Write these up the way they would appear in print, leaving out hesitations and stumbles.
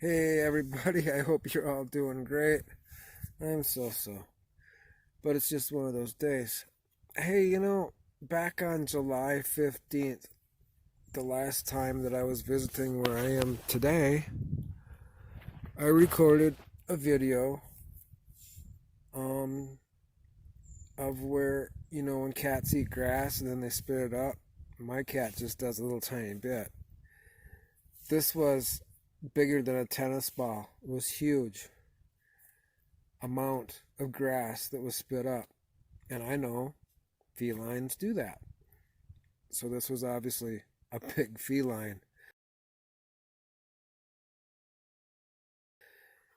Hey everybody, I hope you're all doing great. I'm so. But it's just one of those days. Hey, back on July 15th, the last time that I was visiting where I am today, I recorded a video um of where, when cats eat grass and then they spit it up. My cat just does a little tiny bit. This was bigger than a tennis ball. It was huge amount of grass that was spit up. And I know felines do that. So this was obviously a big feline.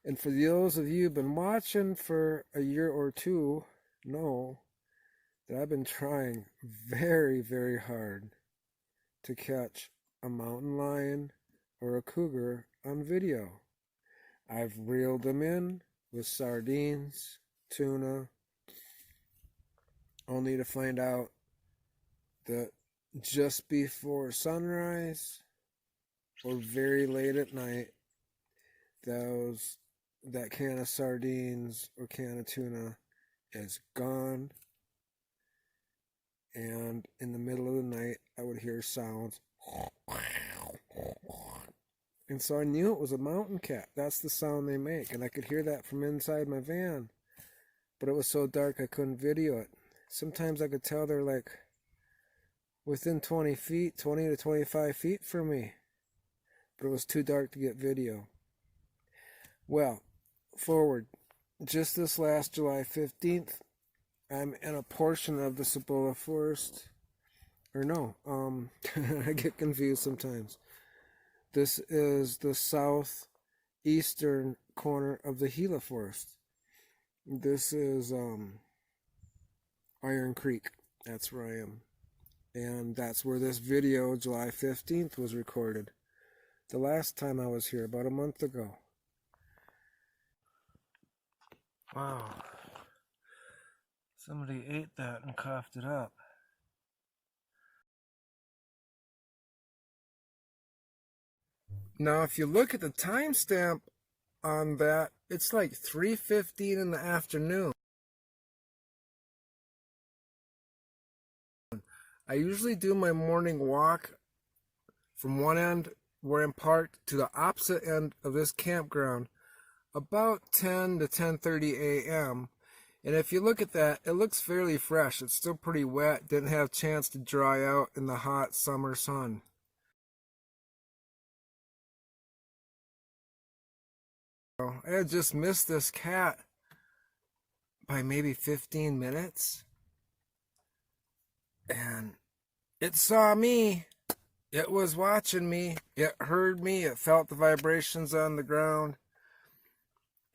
And for those of you who've been watching for a year or two, know that I've been trying very hard to catch a mountain lion or a cougar on video. I've reeled them in with sardines, tuna, only to find out that just before sunrise or very late at night, that can of sardines or can of tuna is gone. And in the middle of the night, I would hear sounds. And so I knew it was a mountain cat. That's the sound they make. And I could hear that from inside my van. But it was so dark I couldn't video it. Sometimes I could tell they're like within 20 feet, 20 to 25 feet from me. But it was too dark to get video. Well, forward. Just this last July 15th, I'm in a portion of the Cibola Forest. Or no, I get confused sometimes. This is the southeastern corner of the Gila Forest. This is Iron Creek. That's where I am. And that's where this video, July 15th, was recorded. The last time I was here, about a month ago. Wow. Somebody ate that and coughed it up. Now, if you look at the timestamp on that, it's like 3:15 in the afternoon. I usually do my morning walk from one end where I'm parked to the opposite end of this campground about 10 to 10:30 a.m. And if you look at that, it looks fairly fresh. It's still pretty wet, didn't have a chance to dry out in the hot summer sun. I had just missed this cat by maybe 15 minutes. And it saw me. It was watching me. It heard me. It felt the vibrations on the ground.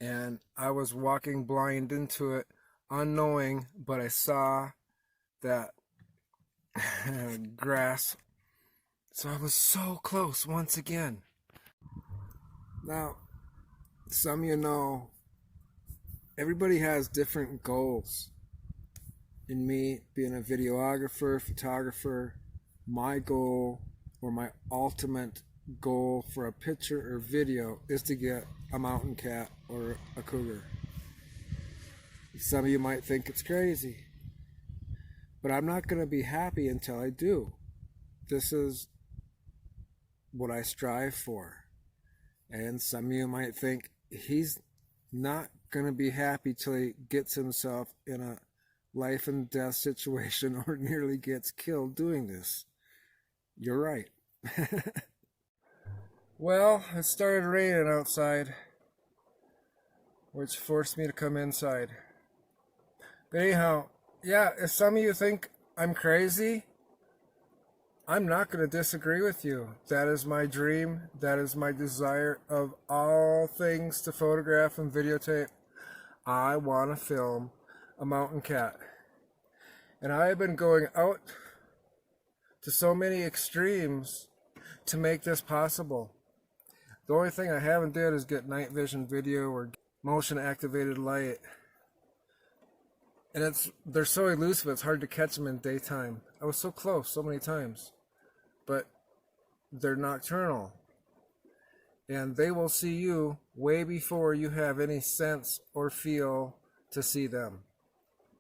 And I was walking blind into it, unknowing, but I saw that grass. So I was so close once again. Now, some of you know, everybody has different goals. In me being a videographer, photographer, my goal or my ultimate goal for a picture or video is to get a mountain cat or a cougar. Some of you might think it's crazy, but I'm not going to be happy until I do. This is what I strive for. And some of you might think he's not going to be happy till he gets himself in a life and death situation or nearly gets killed doing this. You're right. Well, it started raining outside, which forced me to come inside. But anyhow, yeah, if some of you think I'm crazy, I'm not going to disagree with you. That is my dream. That is my desire of all things to photograph and videotape. I want to film a mountain cat. And I have been going out to so many extremes to make this possible. The only thing I haven't did is get night vision video or motion activated light. And they're so elusive, it's hard to catch them in daytime. I was so close so many times. But they're nocturnal. And they will see you way before you have any sense or feel to see them.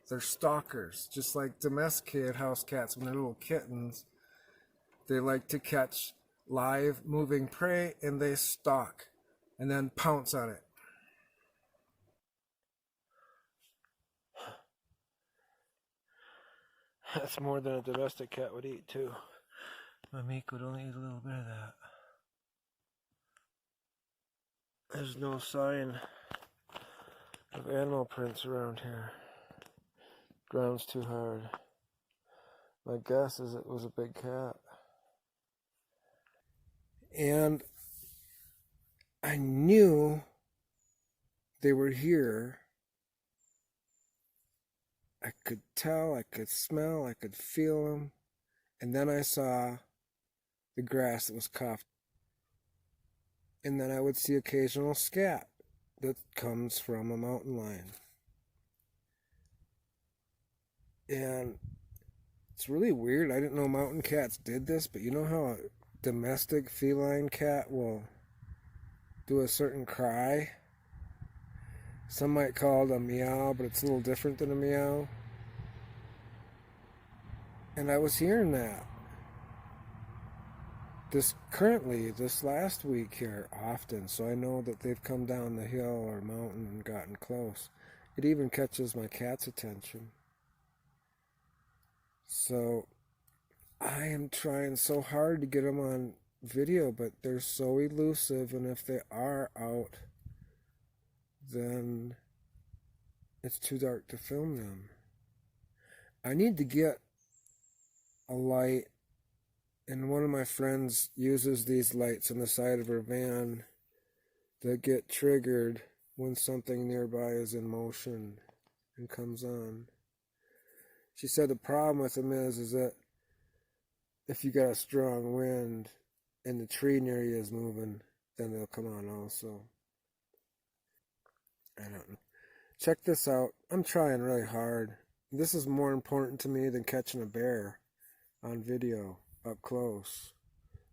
They're stalkers, just like domesticated house cats when they're little kittens. They like to catch live, moving prey, and they stalk and then pounce on it. That's more than a domestic cat would eat, too. My Meek would only eat a little bit of that. There's no sign of animal prints around here. Ground's too hard. My guess is it was a big cat. And I knew they were here. I could tell, I could smell, I could feel them. And then I saw the grass that was cuffed. And then I would see occasional scat that comes from a mountain lion. And it's really weird. I didn't know mountain cats did this, but you know how a domestic feline cat will do a certain cry? Some might call it a meow, but it's a little different than a meow. And I was hearing that. This last week here often, so I know that they've come down the hill or mountain and gotten close. It even catches my cat's attention. So I am trying so hard to get them on video, but they're so elusive, and if they are out, then it's too dark to film them. I need to get a light, and one of my friends uses these lights on the side of her van that get triggered when something nearby is in motion and comes on. She said the problem with them is that if you got a strong wind and the tree near you is moving, then they'll come on also. I don't know. Check this out. I'm trying really hard. This is more important to me than catching a bear on video up close,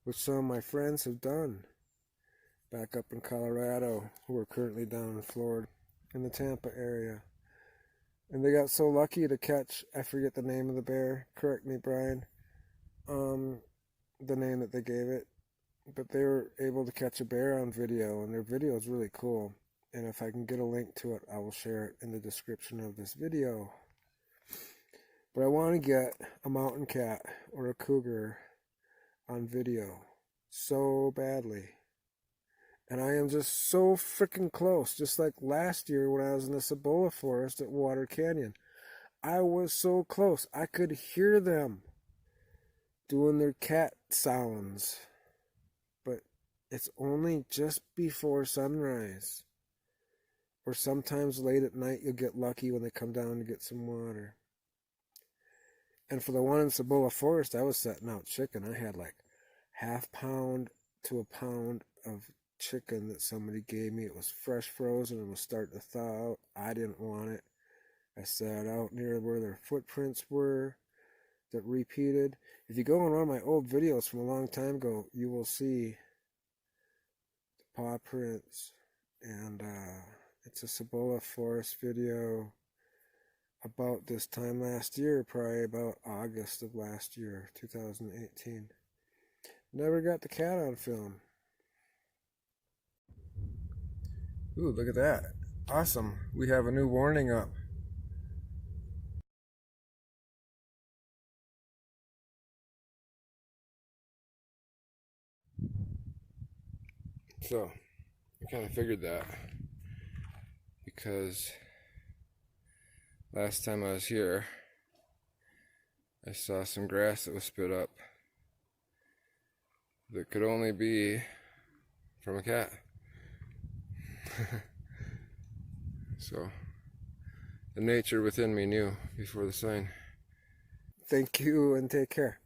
which some of my friends have done back up in Colorado, who are currently down in Florida, in the Tampa area. And they got so lucky to catch, I forget the name of the bear, correct me, Brian, the name that they gave it, but they were able to catch a bear on video, and their video is really cool. And if I can get a link to it, I will share it in the description of this video. But I want to get a mountain cat or a cougar on video so badly. And I am just so freaking close, just like last year when I was in the Cibola Forest at Water Canyon. I was so close. I could hear them doing their cat sounds. But it's only just before sunrise. Or sometimes late at night you'll get lucky when they come down to get some water. And for the one in Cibola Forest, I was setting out chicken. I had like half pound to a pound of chicken that somebody gave me. It was fresh frozen and was starting to thaw out. I didn't want it. I sat out near where their footprints were that repeated. If you go on one of my old videos from a long time ago, you will see the paw prints. And it's a Cibola Forest video about this time last year, probably about August of last year, 2018. Never got the cat on film. Ooh, look at that. Awesome. We have a new warning up. So, I kind of figured that because last time I was here, I saw some grass that was spit up that could only be from a cat. So, the nature within me knew before the sign. Thank you and take care.